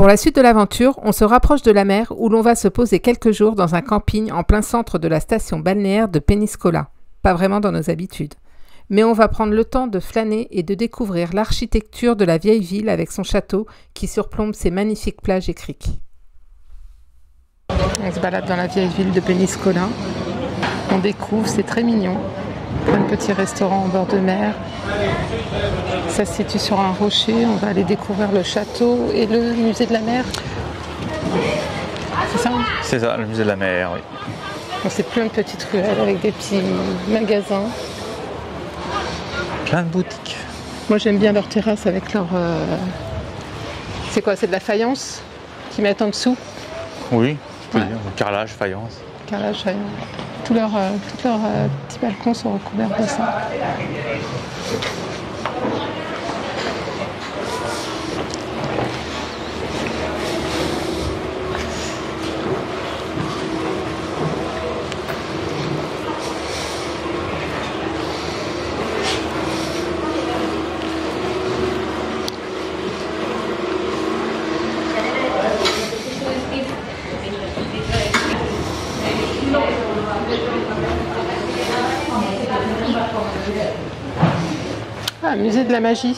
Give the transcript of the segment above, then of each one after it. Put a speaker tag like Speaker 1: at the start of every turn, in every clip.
Speaker 1: Pour la suite de l'aventure, on se rapproche de la mer où l'on va se poser quelques jours dans un camping en plein centre de la station balnéaire de Peñíscola. Pas vraiment dans nos habitudes. Mais on va prendre le temps de flâner et de découvrir l'architecture de la vieille ville avec son château qui surplombe ses magnifiques plages et criques. On se balade dans la vieille ville de Peñíscola. On découvre, c'est très mignon. Plein de petits restaurants en bord de mer. Ça se situe sur un rocher. On va aller découvrir le château et le musée de la mer. C'est ça?
Speaker 2: C'est ça, le musée de la mer, oui.
Speaker 1: Donc c'est plein de petites ruelles avec des petits magasins.
Speaker 2: Plein de boutiques.
Speaker 1: Moi j'aime bien leur terrasse avec leur... C'est quoi? C'est de la faïence qu'ils mettent en dessous?
Speaker 2: Oui, je peux dire. Carrelage, faïence.
Speaker 1: Carrelage, faïence. Tous leurs petits balcons sont recouverts de ça. Ah, musée de la magie.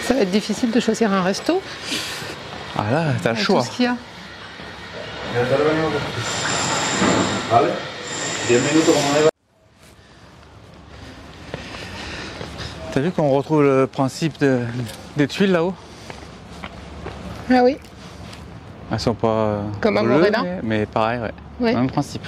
Speaker 1: Ça va être difficile de choisir un resto.
Speaker 2: Ah là, t'as le choix.
Speaker 1: Tout ce qu'il y a.
Speaker 2: T'as vu qu'on retrouve le principe des tuiles là-haut?
Speaker 1: Ah oui.
Speaker 2: Elles sont pas
Speaker 1: comme à
Speaker 2: bleues,
Speaker 1: Morena,
Speaker 2: mais pareil, ouais.
Speaker 1: Ouais.
Speaker 2: Même principe.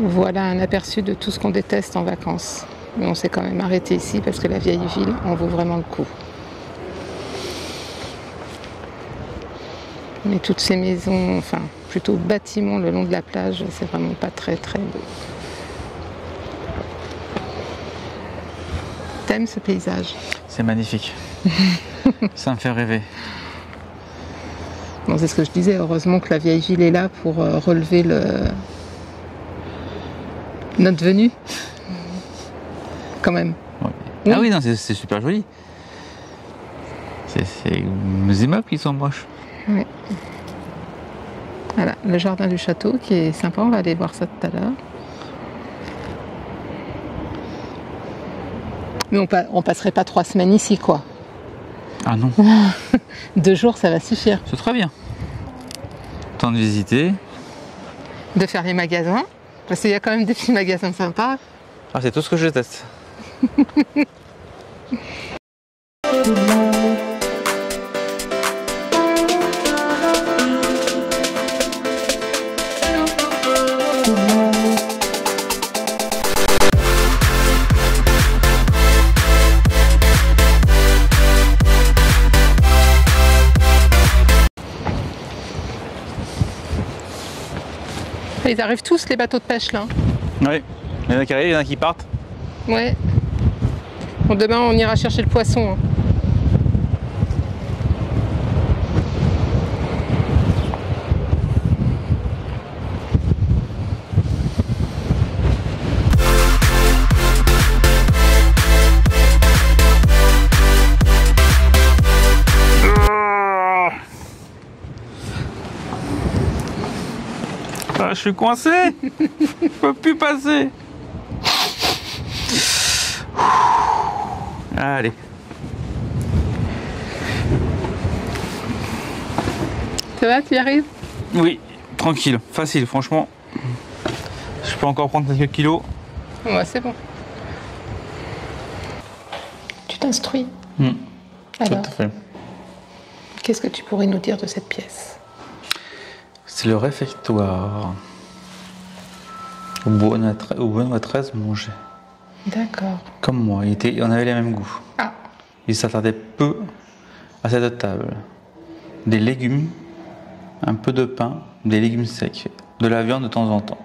Speaker 1: Voilà un aperçu de tout ce qu'on déteste en vacances. Mais on s'est quand même arrêté ici parce que la vieille ville en vaut vraiment le coup. Mais toutes ces maisons, enfin plutôt bâtiments le long de la plage, c'est vraiment pas très très beau. T'aimes ce paysage?
Speaker 2: C'est magnifique. Ça me fait rêver.
Speaker 1: Bon, c'est ce que je disais, heureusement que la vieille ville est là pour relever notre venue. Quand même.
Speaker 2: Ouais.
Speaker 1: Oui.
Speaker 2: Ah oui, non, c'est super joli. C'est les immeubles qui sont moches.
Speaker 1: Oui. Voilà, le jardin du château qui est sympa, on va aller voir ça tout à l'heure. Mais on passerait pas 3 semaines ici, quoi.
Speaker 2: Ah non.
Speaker 1: 2 jours, ça va suffire.
Speaker 2: C'est très bien. Temps de visiter.
Speaker 1: De faire les magasins, parce qu'il y a quand même des petits magasins sympas.
Speaker 2: Ah, c'est tout ce que je déteste.
Speaker 1: Ils arrivent tous, les bateaux de pêche, là.
Speaker 2: Oui. Il y en a qui arrivent, il y en a qui partent.
Speaker 1: Ouais. Bon, demain, on ira chercher le poisson. Hein.
Speaker 2: Ah, je suis coincé. Je peux plus passer. Allez.
Speaker 1: Ça va, tu y arrives?
Speaker 2: Oui, tranquille, facile, franchement. Je peux encore prendre quelques kilos.
Speaker 1: Ouais, c'est bon. Tu t'instruis.
Speaker 2: Tout
Speaker 1: Alors,
Speaker 2: à fait.
Speaker 1: Qu'est-ce que tu pourrais nous dire de cette pièce?
Speaker 2: C'est le réfectoire où Benoît XIII mangeait.
Speaker 1: D'accord.
Speaker 2: Comme moi, on avait les mêmes goûts.
Speaker 1: Ah.
Speaker 2: Il s'attardait peu à cette table. Des légumes, un peu de pain, des légumes secs, de la viande de temps en temps.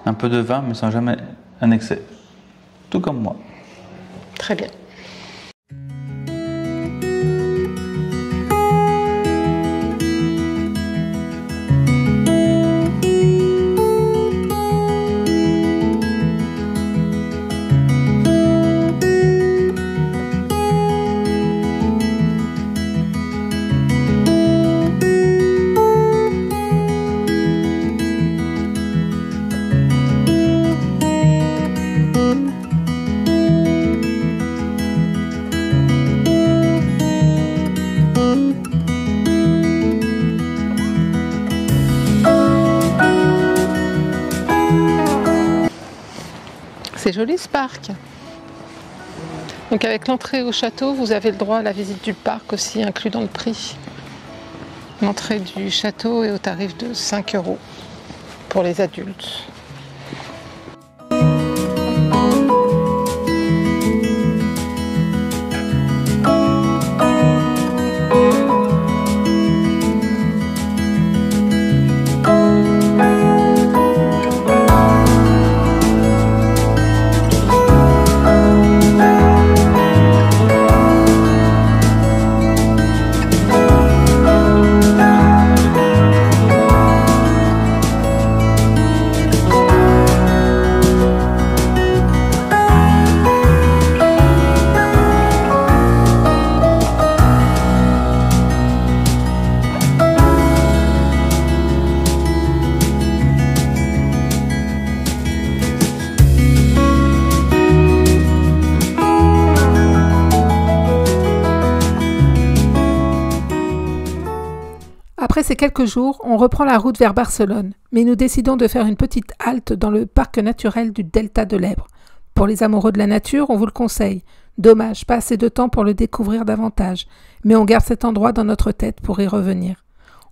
Speaker 2: Un peu de vin, mais sans jamais un excès. Tout comme moi.
Speaker 1: Très bien. C'est joli ce parc. Donc avec l'entrée au château, vous avez le droit à la visite du parc aussi inclus dans le prix. L'entrée du château est au tarif de 5 € pour les adultes. Après ces quelques jours, on reprend la route vers Barcelone, mais nous décidons de faire une petite halte dans le parc naturel du Delta de l'Èbre. Pour les amoureux de la nature, on vous le conseille. Dommage, pas assez de temps pour le découvrir davantage, mais on garde cet endroit dans notre tête pour y revenir.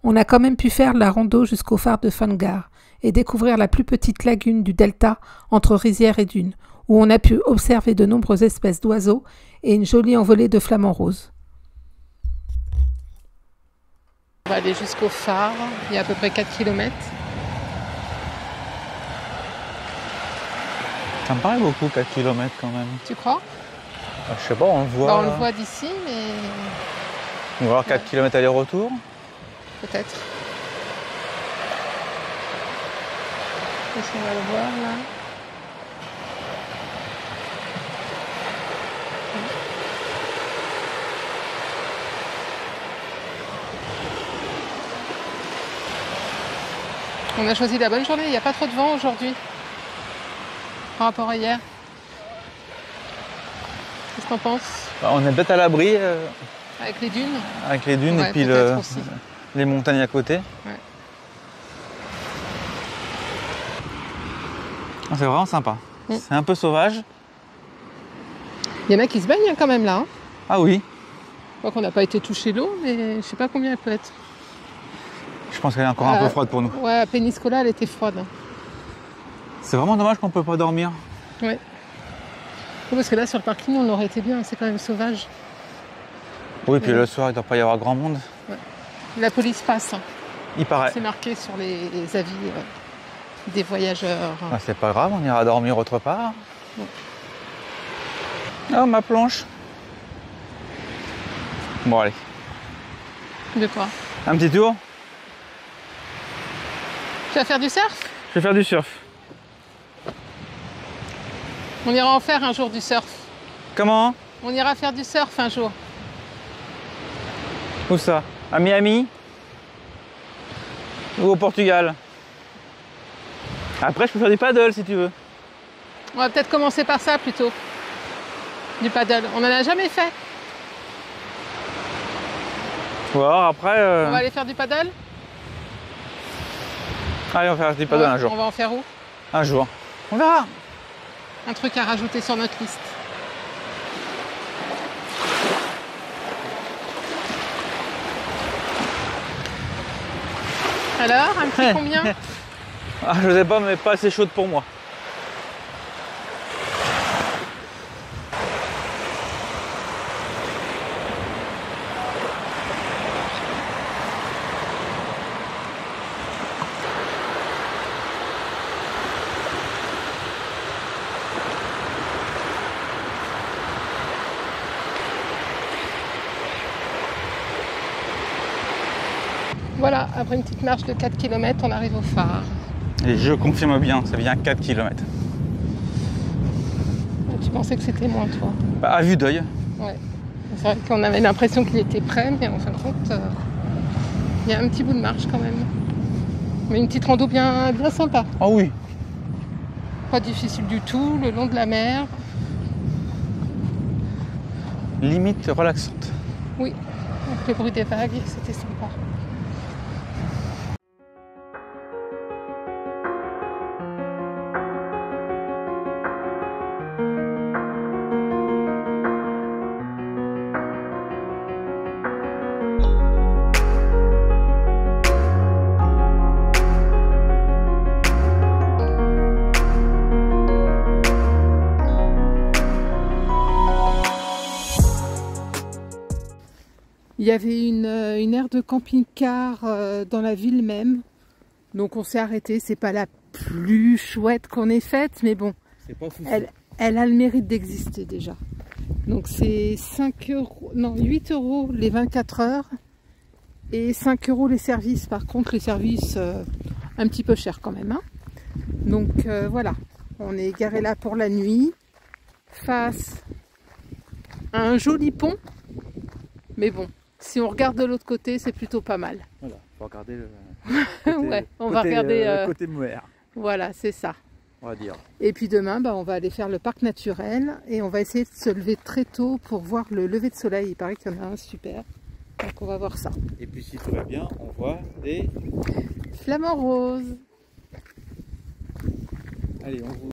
Speaker 1: On a quand même pu faire la rando jusqu'au phare de Fangar et découvrir la plus petite lagune du Delta entre rizières et dunes, où on a pu observer de nombreuses espèces d'oiseaux et une jolie envolée de flamants roses. On va aller jusqu'au phare, il y a à peu près 4 km.
Speaker 2: Ça me paraît beaucoup, 4 km quand même.
Speaker 1: Tu crois?
Speaker 2: Je sais pas, on le voit.
Speaker 1: Bah, on le voit d'ici, mais...
Speaker 2: On va avoir 4 km aller-retour.
Speaker 1: Peut-être. Est-ce qu'on va le voir là? On a choisi la bonne journée, il n'y a pas trop de vent aujourd'hui par rapport à hier. Qu'est-ce que t'en penses?
Speaker 2: On est peut-être à l'abri.
Speaker 1: Avec les dunes?
Speaker 2: Avec les dunes,
Speaker 1: ouais,
Speaker 2: et puis les montagnes à côté.
Speaker 1: Ouais.
Speaker 2: C'est vraiment sympa. C'est un peu sauvage.
Speaker 1: Il y en a qui se baignent quand même là. Hein.
Speaker 2: Ah oui.
Speaker 1: Je crois qu'on n'a pas été touché l'eau, mais je sais pas combien elle peut être.
Speaker 2: Je pense qu'elle est encore un peu froide pour nous.
Speaker 1: Ouais, à Peñíscola, elle était froide.
Speaker 2: C'est vraiment dommage qu'on ne peut pas dormir.
Speaker 1: Ouais. Parce que là, sur le parking, on aurait été bien. C'est quand même sauvage.
Speaker 2: Oui, puis le soir, il ne doit pas y avoir grand monde.
Speaker 1: Ouais. La police passe. Hein.
Speaker 2: Il paraît.
Speaker 1: C'est marqué sur les avis des voyageurs.
Speaker 2: Ah, c'est pas grave, on ira dormir autre part.
Speaker 1: Ouais.
Speaker 2: Oh, ma planche. Bon, allez.
Speaker 1: De quoi?
Speaker 2: Un petit tour.
Speaker 1: Tu vas faire du surf?
Speaker 2: Je vais faire du surf.
Speaker 1: On ira en faire un jour du surf.
Speaker 2: Comment?
Speaker 1: On ira faire du surf un jour.
Speaker 2: Où ça? À Miami? Ou au Portugal? Après, je peux faire du paddle si tu veux.
Speaker 1: On va peut-être commencer par ça plutôt. Du paddle. On n'en a jamais fait.
Speaker 2: Ou alors après...
Speaker 1: On va aller faire du paddle?
Speaker 2: Allez, on va faire du paddle un jour.
Speaker 1: On va en faire où?
Speaker 2: Un jour. On verra.
Speaker 1: Un truc à rajouter sur notre liste. Alors, un petit combien?
Speaker 2: Ah, je sais pas, mais pas assez chaude pour moi.
Speaker 1: Voilà, après une petite marche de 4 km, on arrive au phare.
Speaker 2: Et je confirme bien, ça vient 4 km.
Speaker 1: Tu pensais que c'était moins, toi?
Speaker 2: Bah, à vue d'œil.
Speaker 1: Ouais. C'est vrai qu'on avait l'impression qu'il était prêt, mais en fin de compte, il y a un petit bout de marche quand même. Mais une petite rando bien sympa.
Speaker 2: Ah oui.
Speaker 1: Pas difficile du tout, le long de la mer.
Speaker 2: Limite relaxante.
Speaker 1: Oui, avec le bruit des vagues, c'était sympa. Il y avait une aire de camping-car dans la ville même, donc on s'est arrêté. C'est pas la plus chouette qu'on ait faite, mais bon, elle a le mérite d'exister déjà. Donc c'est 8 € les 24 heures et 5 € les services. Par contre, les services un petit peu chers quand même, hein. Donc voilà, on est garé là pour la nuit, face à un joli pont, mais bon. Si on regarde de l'autre côté, c'est plutôt pas mal.
Speaker 2: Voilà, on va regarder le
Speaker 1: côté, ouais, on va regarder
Speaker 2: le côté Moher.
Speaker 1: Voilà, c'est ça.
Speaker 2: On va dire.
Speaker 1: Et puis demain, on va aller faire le parc naturel et on va essayer de se lever très tôt pour voir le lever de soleil. Il paraît qu'il y en a un super. Donc on va voir ça.
Speaker 2: Et puis si tout va bien, on voit des
Speaker 1: flamants roses.
Speaker 2: Allez, on vous...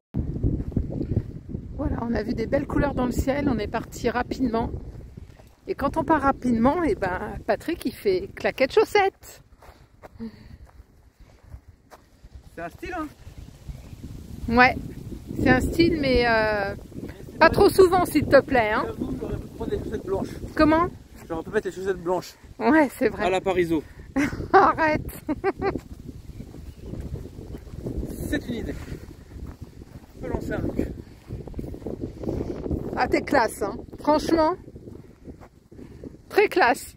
Speaker 1: Voilà, on a vu des belles couleurs dans le ciel. On est parti rapidement. Et quand on part rapidement, Patrick il fait claquette chaussettes.
Speaker 2: C'est un style, hein?
Speaker 1: Ouais, c'est un style, mais pas trop souvent, s'il te plaît. Hein.
Speaker 2: J'avoue, j'aurais pu prendre des chaussettes blanches.
Speaker 1: Comment?
Speaker 2: J'aurais pu mettre les chaussettes blanches.
Speaker 1: Ouais, c'est vrai.
Speaker 2: À la Parizeau.
Speaker 1: Arrête.
Speaker 2: C'est une idée. On peut lancer un look.
Speaker 1: Ah, t'es classe, hein. Franchement. Très classe.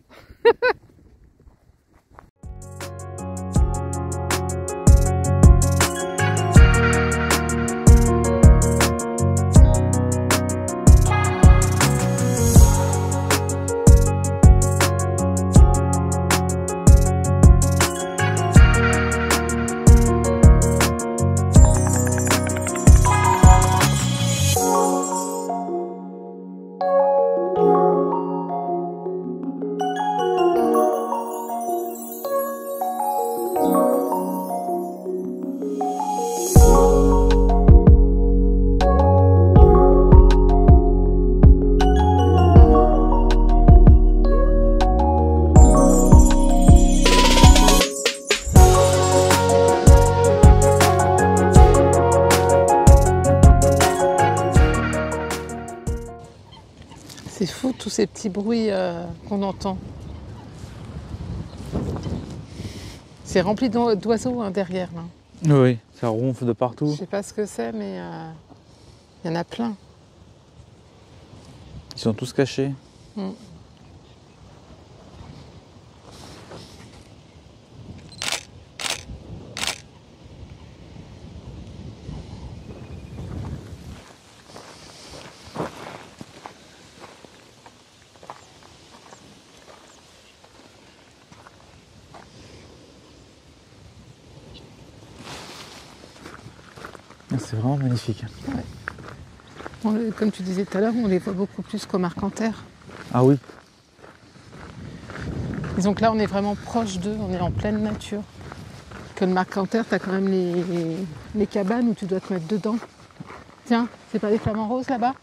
Speaker 1: C'est fou tous ces petits bruits qu'on entend. C'est rempli d'oiseaux derrière là.
Speaker 2: Oui, ça ronfle de partout.
Speaker 1: Je sais pas ce que c'est, mais il y en a plein.
Speaker 2: Ils sont tous cachés. C'est vraiment magnifique.
Speaker 1: Ouais. Comme tu disais tout à l'heure, on les voit beaucoup plus qu'au Marcanterre.
Speaker 2: Ah oui.
Speaker 1: Disons que là, on est vraiment proche d'eux, on est en pleine nature. Que le Marcanterre, tu as quand même les cabanes où tu dois te mettre dedans. Tiens, c'est pas des flamants roses là-bas?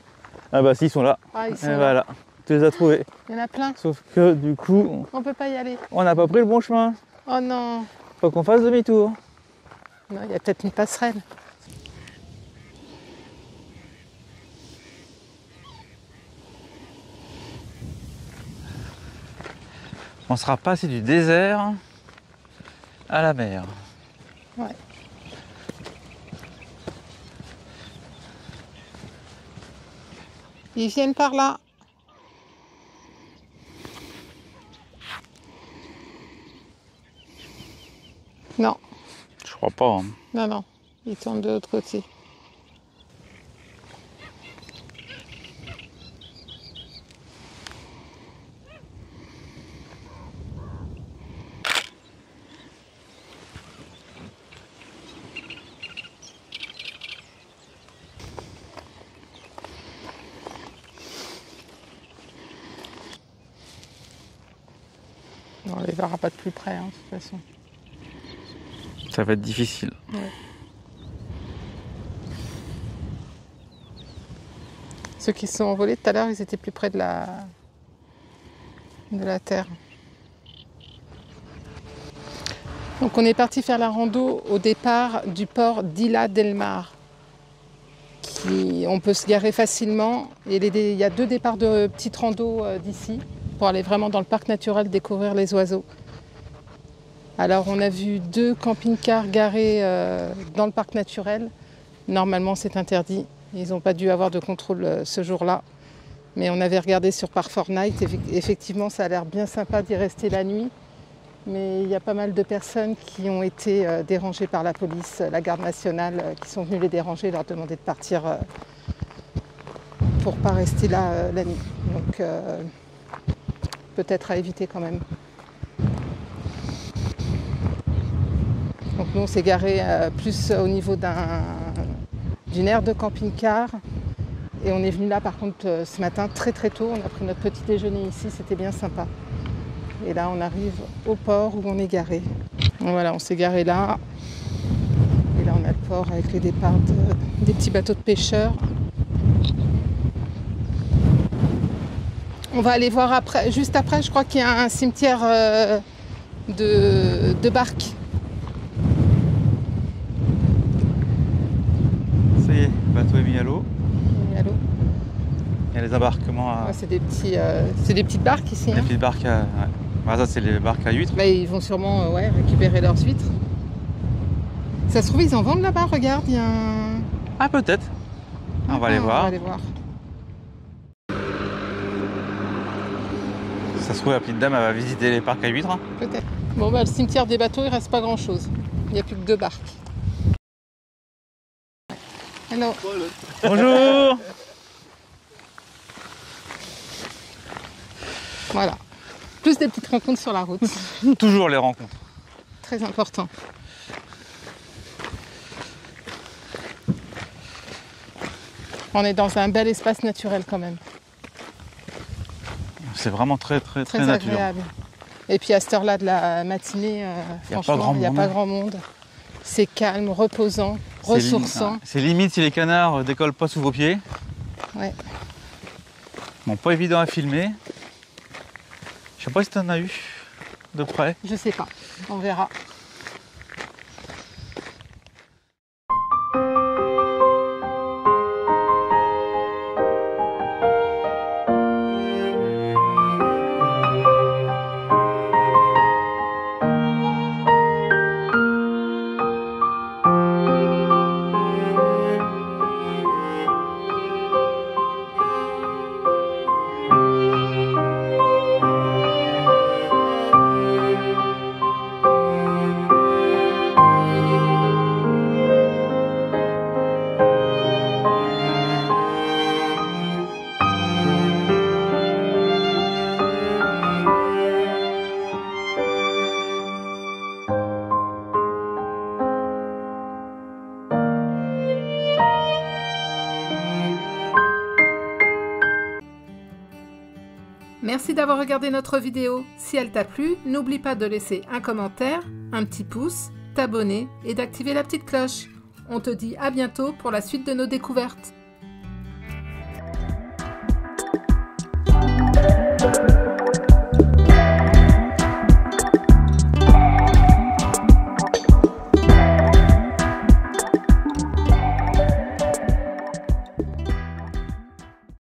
Speaker 2: Ah bah si, ils sont là.
Speaker 1: Ah, ils sont
Speaker 2: Et
Speaker 1: là.
Speaker 2: voilà, tu les as trouvés.
Speaker 1: Il y en a plein.
Speaker 2: Sauf que du coup,
Speaker 1: On peut pas y aller.
Speaker 2: on n'a pas pris le bon chemin.
Speaker 1: Oh non.
Speaker 2: Faut qu'on fasse demi-tour.
Speaker 1: Non, il y a peut-être une passerelle.
Speaker 2: On sera passé du désert à la mer.
Speaker 1: Ouais. Ils viennent par là. Non.
Speaker 2: Je crois pas. Hein.
Speaker 1: Non, non. Ils tournent de l'autre côté. On les verra pas de plus près, hein, de toute façon.
Speaker 2: Ça va être difficile.
Speaker 1: Ouais. Ceux qui se sont envolés tout à l'heure, ils étaient plus près de la terre. Donc on est parti faire la rando au départ du port d'Isla del Mar. On peut se garer facilement. Et il y a 2 départs de petites randos d'ici pour aller vraiment dans le parc naturel découvrir les oiseaux. Alors on a vu 2 camping-cars garés dans le parc naturel. Normalement c'est interdit. Ils n'ont pas dû avoir de contrôle ce jour-là. Mais on avait regardé sur Park4Night. Effectivement ça a l'air bien sympa d'y rester la nuit. Mais il y a pas mal de personnes qui ont été dérangées par la police, la garde nationale, qui sont venues les déranger, leur demander de partir pour ne pas rester là la nuit. Donc peut-être à éviter quand même. Donc nous on s'est garé plus au niveau d'une aire de camping-car. Et on est venu là par contre ce matin très très tôt. On a pris notre petit déjeuner ici, c'était bien sympa. Et là, on arrive au port où on est garé. Donc voilà, on s'est garé là. Et là, on a le port avec les départs des petits bateaux de pêcheurs. On va aller voir après. Juste après, je crois qu'il y a un cimetière de barques.
Speaker 2: Ça y est, le bateau est mis à l'eau.
Speaker 1: Il y a l'eau.
Speaker 2: Il y a les embarquements à...
Speaker 1: Ouais, c'est des petites barques ici.
Speaker 2: Les
Speaker 1: Hein.
Speaker 2: petites barques à... Ouais. Ah, ça, c'est les barques à huîtres.
Speaker 1: Là, ils vont sûrement récupérer leurs huîtres. Ça se trouve, ils en vendent là-bas. Regarde, il y a un...
Speaker 2: Ah, peut-être. On va aller voir.
Speaker 1: On va aller voir.
Speaker 2: Ça se trouve, la petite dame, elle va visiter les parcs à huîtres. Hein.
Speaker 1: Peut-être. Bon, bah, le cimetière des bateaux, il reste pas grand-chose. Il n'y a plus que 2 barques. Hello.
Speaker 2: Bonjour.
Speaker 1: Voilà. Plus des petites rencontres sur la route.
Speaker 2: Toujours les rencontres.
Speaker 1: Très important. On est dans un bel espace naturel quand même.
Speaker 2: C'est vraiment très nature.
Speaker 1: Agréable. Et puis à cette heure-là de la matinée, franchement, il n'y a pas grand monde. C'est calme, reposant, ressourçant.
Speaker 2: C'est limite si les canards décollent pas sous vos pieds.
Speaker 1: Ouais.
Speaker 2: Bon, pas évident à filmer. Je sais pas si tu en as eu de près.
Speaker 1: Je sais pas, on verra. Merci d'avoir regardé notre vidéo. Si elle t'a plu, n'oublie pas de laisser un commentaire, un petit pouce, t'abonner et d'activer la petite cloche. On te dit à bientôt pour la suite de nos découvertes.